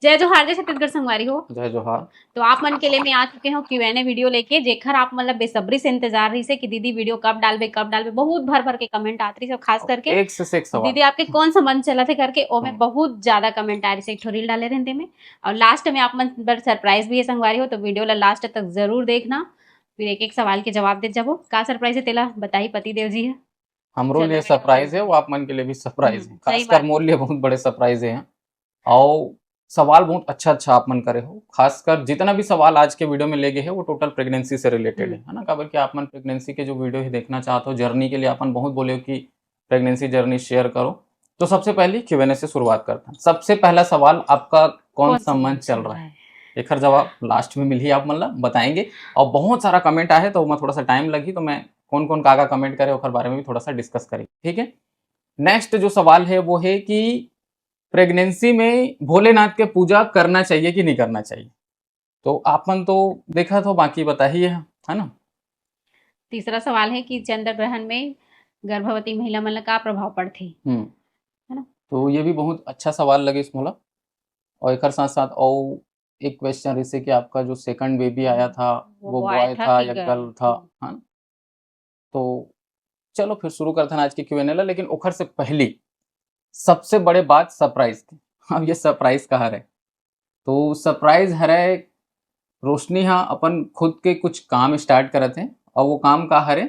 जय जोहार जय छत्तीसगढ़ संगवारी हो। जय जोहार। तो आप मन के लिए मैं आ चुके हो Q&A वीडियो लेके, जेखर आप मतलब बेसब्री से इंतजार रही से कि दीदी वीडियो कब डालबे बहुत भर भर के कमेंट आत रही से, खास करके एक से एक सवाल दीदी आपके कौन सा मन चला थे करके ओ में बहुत ज्यादा कमेंट आ रही से। एक रील डाले रहते में और लास्ट में आप मन बर सरप्राइज भी है संगवारी हो, तो वीडियो ला लास्ट तक जरूर देखना, फिर एक एक सवाल के जवाब दे जाबो। का सरप्राइज है तेला बताई पति देव जी है। हमरो लिए सरप्राइज है, वो आप मन के लिए भी सरप्राइज है, सही खासकर बात मोर लिए बहुत बड़े सरप्राइज है। और सवाल बहुत अच्छा अच्छा आप मन करे हो, खासकर जितना भी सवाल आज के वीडियो में ले गए है वो टोटल प्रेगनेंसी से रिलेटेड है ना। काबर कि आप मन प्रेगनेंसी के जो वीडियो ही देखना चाहते हो, जर्नी के लिए अपन बहुत बोले हो कि प्रेगनेंसी जर्नी शेयर करो, तो सबसे पहले Q&A से शुरुआत करते हैं। सबसे पहला सवाल, आपका कौन सा मंथ चल रहा है? एक जवाब लास्ट में मिली आप मतलब बताएंगे। और बहुत सारा कमेंट आया है तो मैं थोड़ा सा टाइम लगी, तो मैं कौन कौन कागा कमेंट करे और बारे में भी थोड़ा सा डिस्कस करेंगे, ठीक है। नेक्स्ट जो सवाल है वो है कि प्रेगनेंसी में भोलेनाथ के पूजा करना चाहिए कि नहीं करना चाहिए? तो आपन तो देखा तो बाकी बताइए, है ना। तीसरा सवाल है कि चंद्र ग्रहण में गर्भवती महिला मन ला का प्रभाव पड़थे, है ना। तो ये भी बहुत अच्छा सवाल लगे इस मोला। और एक साथ साथ और एक क्वेश्चन इसे कि आपका जो सेकंड बेबी आया था वो बॉय था या गर्ल था, है ना। तो चलो फिर शुरू करते हैं आज की Q&A ला, लेकिन ओखर से पहली सबसे बड़े बात सरप्राइज थी। अब ये सरप्राइज कहाँ रहे? तो सरप्राइज हरे रोशनी हाँ अपन खुद के कुछ काम स्टार्ट करते हैं, और वो काम का हरे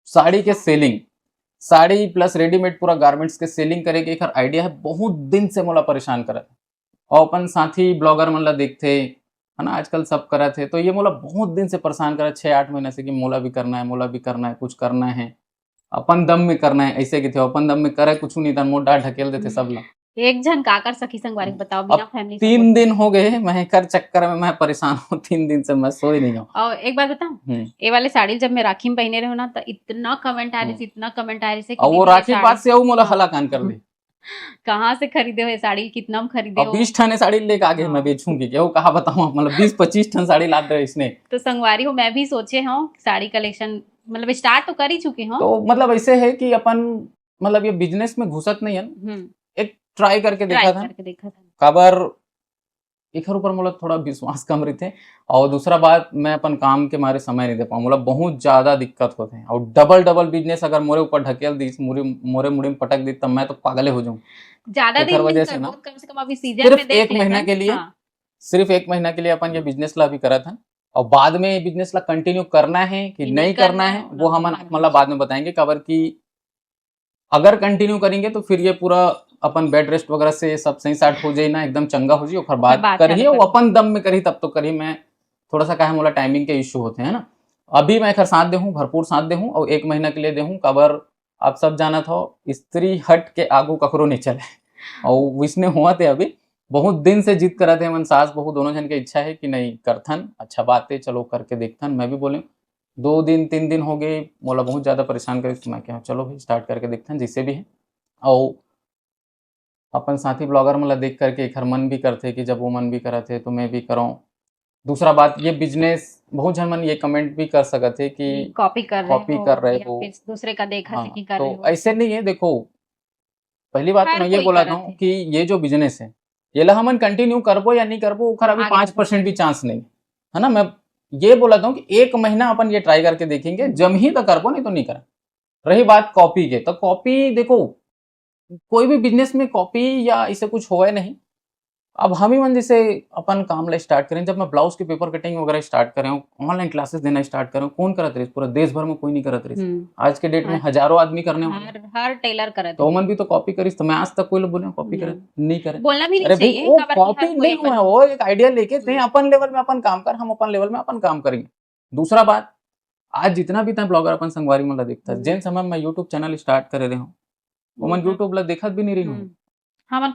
साड़ी के सेलिंग, साड़ी प्लस रेडीमेड पूरा गारमेंट्स के सेलिंग करे के एक आइडिया है। बहुत दिन से मोला परेशान करत, और अपन साथी ब्लॉगर मन ला देखते है ना, आजकल सब करत है, तो ये मोला बहुत दिन से परेशान करत 6-8 महीने से कि मोला भी करना है, मोला भी करना है, कुछ करना है, अपन दम में करना है। ऐसे कि थे अपन दम में करे कुछ नहीं, तन मोड़ डाल ढकेल देते सब ला। एक जन का कर सकी संगवारी बताओ बिना फैमिली 3 दिन हो गए मैं कर चक्कर में मैं परेशान हूँ, 3 दिन से मैं सोई नहीं हूँ। और एक बात बताऊं, ये वाले साड़ी जब मैं राखी में पहने रही हूँ ना, तो इतना कमेंट आ रही थी, इतना कमेंट आ रही थी, और वो राखी पास से मोला हला कान कर दे। कहाँ से खरीदे हो ये साड़ी, कितना में खरीदे हो? 20 ठन साड़ी लेके आगे मैं बेचूंगी, क्या कहा बताऊं, मतलब 20-25 ठन साड़ी ला दे इसने। तो संगवारी हो मैं भी सोचे हूँ साड़ी कलेक्शन मतलब स्टार्ट तो कर ही चुके हूँ। तो मतलब ऐसे है कि अपन मतलब ये बिजनेस में घुसत नहीं है, एक ट्राई करके देखा था खबर एक ऊपर मोला थोड़ा विश्वास कम रही थे। और दूसरा बात, मैं अपन काम के मारे समय नहीं दे पाऊँ, मोला बहुत ज्यादा दिक्कत होते हैं। और डबल बिजनेस अगर मोरे ऊपर ढकेल दी, मोरे मुड़ी में पटक दी, तब मैं तो पागले हो जाऊँ। ज्यादा दिन वजह से ना कम से कम अभी सीजन में सिर्फ 1 महीना के लिए, सिर्फ 1 महीना के लिए अपन ये बिजनेस ला भी करा था। और बाद में ये बिजनेस ला कंटिन्यू करना है कि नहीं करना है वो हम मतलब बाद में बताएंगे। खबर की अगर कंटिन्यू करेंगे तो फिर ये पूरा अपन बेड रेस्ट वगैरह से सब सही साट हो जाए ना, एकदम चंगा हो जाए, और बात करिए वो अपन दम में करी तब तो करी। मैं थोड़ा सा क्या है मोला टाइमिंग के इश्यू होते हैं ना। अभी मैं साथ दे हूँ, भरपूर साथ दे हूँ, और 1 महीना के लिए दे हूँ। खबर आप सब जाना था, स्त्री हट के आगू ककरो नहीं चले, और इसने हुआ थे अभी बहुत दिन से जिद करा थे मन सास बहू दोनों जन की इच्छा है कि नहीं करथन, अच्छा बात है चलो करके देखथन। मैं भी बोले 2 दिन 3 दिन हो गए मोला बहुत ज्यादा परेशान करे, तो मैं क्या चलो भाई स्टार्ट करके देखथन जिससे भी है। और अपन साथी ब्लॉगर मतलब देख करके एक मन भी करते कि जब वो मन भी करते तो मैं भी करूँ। दूसरा बात, ये बिजनेस बहुत जन मन ये कमेंट भी कर सकते कि कॉपी कर रहे हो दूसरे का देखा हाँ, तो ऐसे नहीं है। देखो पहली बात तो मैं ये बोला था कि ये जो बिजनेस है ये ला हमन कंटिन्यू करबो या नहीं करबो उखर अभी 5% भी चांस नहीं है ना। मैं ये बोला था कि 1 महीना अपन ये ट्राई करके देखेंगे, जम ही तो करबो नहीं तो नहीं कर। रही बात कॉपी के, तो कॉपी देखो कोई भी बिजनेस में कॉपी या ऐसे कुछ होए नहीं। अब हम ही मन जैसे अपन काम ला स्टार्ट करें, जब मैं ब्लाउज के पेपर कटिंग वगैरह स्टार्ट कर रहा हूँ, ऑनलाइन क्लासेस देना स्टार्ट कर रहा हूँ, कौन करत रही? पूरा देश भर में कोई नहीं करत रही। आज के डेट में हजारों आदमी करने हर टेलर करत, तो मन भी तो कॉपी करीस, तो मैं आज तक कोई लोग बोले कॉपी करे नहीं करे, बोलना भी नहीं अरे चाहिए। भाई कॉपी नहीं हुआ, वो एक आइडिया लेके थे अपन लेवल में अपन काम कर, हम अपन लेवल में अपन काम करेंगे। दूसरा बात, आज जितना भी था ब्लॉगर अपन संगवारी मन ला देखता, जिन समय मैं यूट्यूब चैनल स्टार्ट करे रहे हूँ वो मन यूट्यूब ला देखत भी नहीं रही हूँ।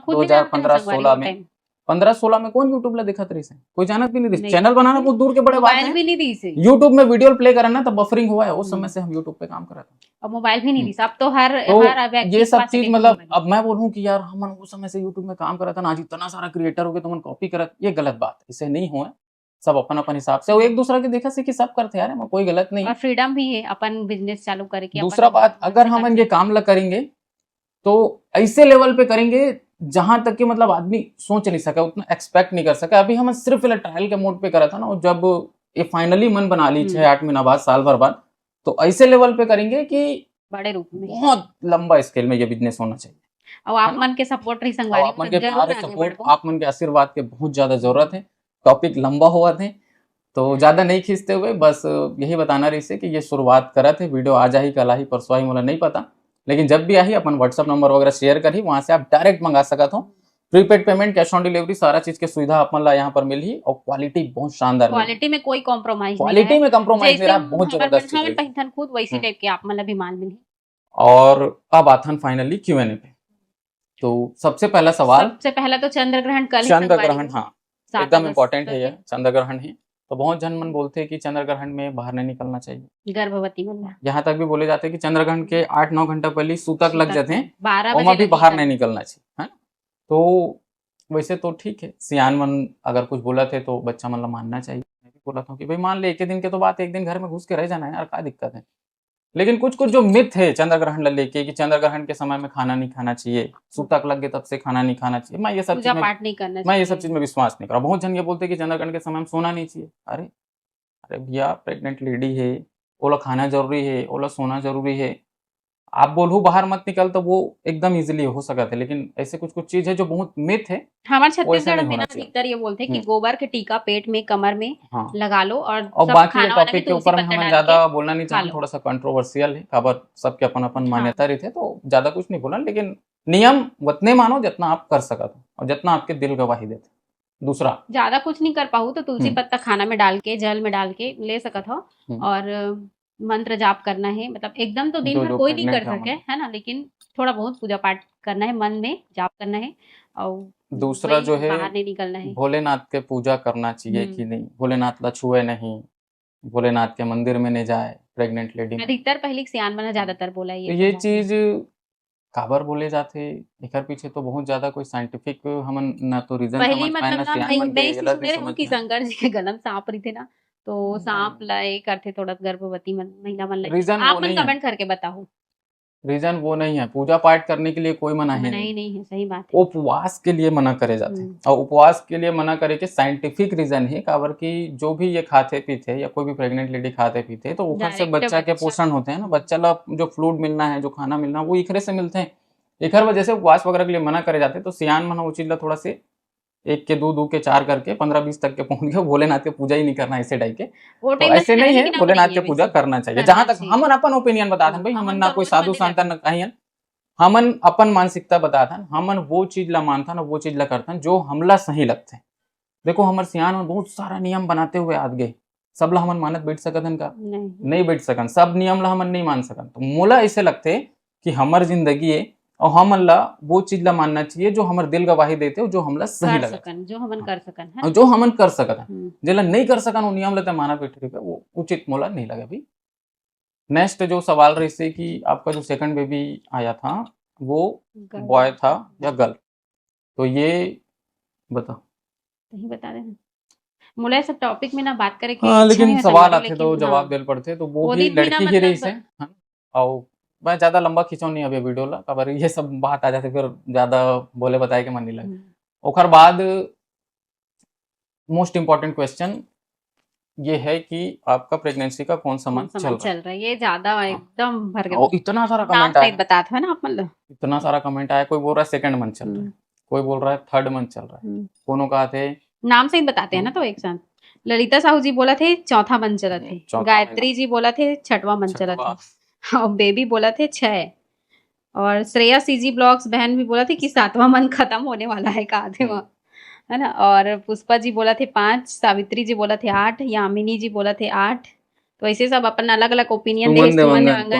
2015-16 में 15-16 में कौन यूट्यूब ला देखत रही से, कोई जानत भी नहीं थी। चैनल बनाना बहुत दूर के बड़े बात है, भी नहीं दी से यूट्यूब में वीडियो प्ले करना तो बफरिंग हुआ है, उस समय से हम यूट्यूब पे काम कर रहे थे और मोबाइल भी नहीं दी। अब तो हर ये सब चीज मतलब अब मैं बोलूं कि यार हम उस समय से यूट्यूब में काम कर रहा था ना, आज इतना सारा क्रिएटर हो गया तो मन कॉपी करत, ये गलत बात है, इसे नहीं हुआ। सब अपन अपन हिसाब से एक दूसरा के देखा से कि सब करते यार, कोई गलत नहीं और फ्रीडम भी है अपन बिजनेस चालू करके। दूसरा बात, अगर हम ये काम ला करेंगे तो ऐसे लेवल पे करेंगे जहां तक कि मतलब आदमी सोच नहीं सका, उतना एक्सपेक्ट नहीं कर सका। अभी हम सिर्फ ट्रायल के मोड पे करा था ना, और जब ये फाइनली मन बना ली 6-8 महीना बाद, साल भर बाद, तो ऐसे लेवल पे करेंगे कि बड़े रूप में बहुत लंबा स्केल में ये बिजनेस होना चाहिए। और आप मन के सपोर्ट रही संगवारी, आप मन के प्यार सपोर्ट, आप मन के आशीर्वाद के बहुत ज्यादा जरूरत है। टॉपिक लंबा हुआ थे तो ज्यादा नहीं खींचते हुए बस यही बताना रही से कि ये शुरुआत करा थे। वीडियो आज ही कल ही परसों ही, मुझे नहीं पता, लेकिन जब भी आई अपन व्हाट्सअप नंबर वगैरह शेयर करी, वहां से आप डायरेक्ट मंगा सकत हो। Prepaid payment, cash on delivery, सारा चीज की सुविधा अपन ला यहाँ पर मिली, और क्वालिटी बहुत शानदार मिली। क्वालिटी में कोई कॉम्प्रोमाइज नहीं है, क्वालिटी में कॉम्प्रोमाइज नहीं रहा, बहुत जबरदस्त हम पहिथन खुद वैसी टाइप के आप मतलब भी माल मिली। और अब आथन फाइनली Q&A पे। तो सबसे पहला सवाल, सबसे पहला तो चंद्र ग्रहण कल, चंद्र ग्रहण, हाँ 7 एकदम अगस्त इम्पोर्टेंट है, ये चंद्र ग्रहण है। तो बहुत जन मन बोलते हैं कि चंद्र ग्रहण में बाहर नहीं निकलना चाहिए, गर्भवती महिला, यहाँ तक भी बोले जाते हैं कि चंद्र ग्रहण के 8-9 घंटा पहले सूतक लग जाते हैं, 12 और भी बाहर नहीं निकलना चाहिए, है। तो वैसे तो ठीक है, सियान मन अगर कुछ बोला थे तो बच्चा मतलब मानना चाहिए। मैं भी बोला था कि भाई मान ले, एक दिन के तो बात, एक दिन घर में घुस के रह जाना है यार, क्या दिक्कत है। लेकिन कुछ कुछ जो मिथ है चंद्र ग्रहण लेके, कि चंद्र ग्रहण के समय में खाना नहीं खाना चाहिए, सूतक लग गए तब से खाना नहीं खाना चाहिए, मैं ये सब पूजा पाठ नहीं करना चाहिए, मैं ये सब चीज में विश्वास नहीं कर रहा। बहुत जन ये बोलते कि चंद्र ग्रहण के समय में सोना नहीं चाहिए। अरे अरे भैया, प्रेग्नेंट लेडी है, ओला खाना जरूरी है, ओला सोना जरूरी है। आप बोलू बाहर मत निकल तो वो एकदम इजीली हो सकता है, लेकिन ऐसे कुछ कुछ चीज है जो बहुत मिथ है। हमारे छत्तीसगढ़ में ना अधिकतर ये बोलते हैं कि गोबर के टीका पेट में, कमर में लगा लो, और बाकी टॉपिक के ऊपर में हम ज्यादा बोलना नहीं चाहते, थोड़ा सा कंट्रोवर्शियल है, खबर सबके अपन अपन मान्यता रही थे, तो ज्यादा कुछ नहीं बोला। लेकिन नियम उतने मानो जितना आप कर सकते हो और जितना आपके दिल गवाही देते। दूसरा, ज्यादा कुछ नहीं कर पाऊँ तो तुलसी पत्ता खाना में डाल के, जल में डाल के ले सकत हो, और मंत्र जाप करना है। मतलब एकदम तो दिन भर कोई नहीं कर सके, है ना, लेकिन थोड़ा बहुत पूजा पाठ करना है, मन में जाप करना है। और दूसरा जो है, बाहर नहीं निकलना है। भोलेनाथ के पूजा करना चाहिए कि नहीं, भोलेनाथ ला छुए नहीं, भोलेनाथ के मंदिर में नहीं जाए प्रेग्नेंट लेडी। अधिकतर पहले सियान बना ज्यादातर बोला ये चीज काबर बोले जाते, एकर पीछे तो बहुत ज्यादा कोई साइंटिफिक हमन ना तो रीजन पहली मतलब ना कि शंकर जी के गलम सांप रही थे ना, तो सांप लाए करते थोड़ा गर्भवती महिला मन रीजन आप मन कमेंट करके बताओ। रीजन वो नहीं है, पूजा पाठ करने के लिए कोई मना है नहीं है, सही बात है। उपवास के लिए मना करे जाते हैं, और उपवास के लिए मना करे के साइंटिफिक रीजन है, काबर की जो भी ये खाते पीते या कोई भी प्रेग्नेंट लेडी खाते पीते तो ऊपर से बच्चा के पोषण होते हैं ना, बच्चा ला जो फ्लूइड मिलना है, जो खाना मिलना है, वो इखरे से मिलते हैं। इखर वजह से उपवास वगैरह के लिए मना करे जाते हैं। तो सियान मन वो चीज ला थोड़ा से 1 के 2 के 4 करके 15-20 तक के पहुंच गए, भोलेनाथ की पूजा ही नहीं करना ऐसे टाइप के, तो ऐसे नहीं है, भोलेनाथ की पूजा करना चाहिए। जहां तक हमन अपन ओपिनियन बताते हैं, भाई हमन ना कोई साधु संत न कहीं, हमन अपन मानसिकता बताता, हमन वो चीज ला मानता ना, वो चीज ला करता जो हमला सही लगते। देखो हमारे सियान में बहुत सारा नियम बनाते हुए आ गए, सब ला हमन मानत बैठ सकन का नहीं बैठ सकन, सब नियम ला हमन नहीं मान सकन। तो मोला ऐसे लगते कि हमार जिंदगी है, और हमन ला वो चीज ला मानना चाहिए जो हमारे दिल गवाही देते हो, जो हमला सही लगा, जो हमन कर सकन, जो हमन कर सकन। जेला नहीं कर सकन वो नियम ला माना बैठे, वो उचित मोला नहीं लगा भाई। नेक्स्ट जो सवाल रही से कि आपका जो सेकंड बेबी आया था वो बॉय था या गर्ल, तो ये बताओ। नहीं बता देना, मुला सब टॉपिक में ना बात करे कि लेकिन सवाल आते तो जवाब देल पड़ते, तो वो भी लड़की ही रही से। और मैं ज्यादा लंबा खींचो नहीं अभी वीडियो ला, खबर ये सब बात आ जाते फिर ज्यादा बोले बताए के मन नहीं लगे। ओकर बाद मोस्ट इम्पोर्टेंट क्वेश्चन ये है कि आपका प्रेगनेंसी का कौन सा मंथ चल रहा है। ये ज्यादा एकदम भर गया, और इतना सारा कमेंट आया, बताते हैं ना आप, मतलब इतना सारा कमेंट आया। कोई बोल रहा है सेकंड मंथ चल रहा है, कोई बोल रहा है थर्ड मंथ चल रहा है, दोनों का थे नाम से ही बताते हैं ना, तो एक साथ। ललिता साहू जी बोला थे चौथा मंथ चला थे, गायत्री जी बोला थे छठवां मंथ चला था, और बेबी बोला थे 6, और श्रेया सीजी ब्लॉग्स बहन भी बोला थे कि 7वां मंथ खत्म होने वाला है, कहा थे वहाँ, है ना। और पुष्पा जी बोला थे 5, सावित्री जी बोला थे 8, यामिनी जी बोला थे 8। तो ऐसे सब अपन अलग अलग ओपिनियन दे।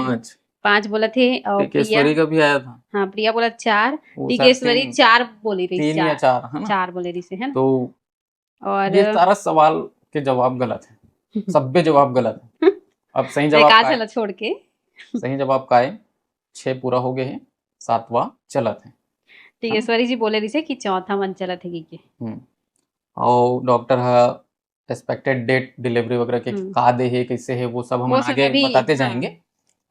5 बोला थे, और टिकेश्वरी का भी आया था, हाँ प्रिया बोला 4, टिकेश्वरी 4 बोली रही, 3 या 4 बोले रही से, है ना। तो और ये सारा सवाल के जवाब गलत है, सब जवाब गलत है। अब सही जवाब चला छोड़ के सही जवाब का है 6 पूरा हो गए हैं, 7वां चलत है। टिकेश्वरी जी बोले रही से कि चौथा मंथ चलत है कि और डॉक्टर एक्सपेक्टेड डेट डिलीवरी वगैरह के का दे है, कैसे है, वो सब हम आगे बताते जाएंगे।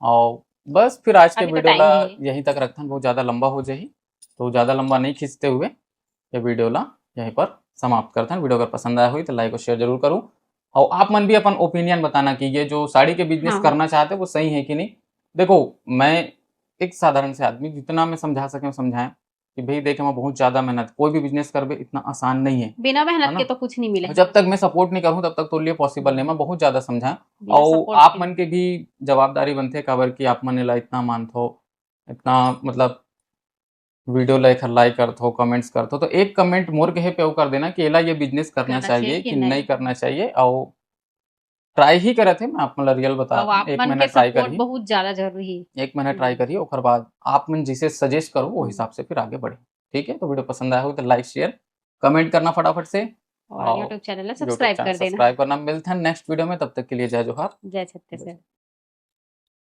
और बस फिर आज के वीडियो ला यहीं तक रखते हैं, बहुत ज्यादा लंबा हो जाए। तो ज़्यादा लंबा नहीं खींचते हुए ये वीडियो ला यहीं पर समाप्त करते हैं। वीडियो अगर पसंद आया हुई तो लाइक और शेयर जरूर करूँ, और आप मन भी अपन ओपिनियन बताना कि ये जो साड़ी के बिजनेस हाँ। करना चाहते हैं वो सही है कि नहीं। देखो मैं एक साधारण से आदमी, जितना मैं समझा सके समझाएं कि भाई देखे मैं बहुत ज्यादा मेहनत, कोई भी बिजनेस कर बे इतना आसान नहीं है, बिना मेहनत है के ना। तो कुछ नहीं मिले। जब तक मैं सपोर्ट नहीं करूँ तब तक तो लिए पॉसिबल नहीं, मैं बहुत ज्यादा समझाएं। बिना और सपोर्ट आप के मन के भी जवाबदारी बनते काबर कि आप मन ला इतना मानथो, इतना मतलब वीडियो लाइक करते हो, कमेंट्स करते हो, तो एक कमेंट मोर कहे पे वो कर देना कि एला ये बिजनेस करना करना चाहिए कि कि नहीं। नहीं करना चाहिए। और ट्राई ही करे थे, मैं आप मतलब रियल बता और रहा हूँ, आप एक मन महीना के ट्राई सपोर्ट करिए, बहुत ज्यादा जरूरी है। एक महीना ट्राई करिए, और बाद आप मन जिसे सजेस्ट करो वो हम्म। हिसाब से फिर आगे बढ़े। ठीक है, तो वीडियो पसंद आया हो तो लाइक शेयर कमेंट करना फटाफट से, और और YouTube channel YouTube subscribe channel कर देना। सब्सक्राइब करना। मिलते हैं नेक्स्ट वीडियो में, तब तक के लिए जय जोहार। जय छत्तीसगढ़।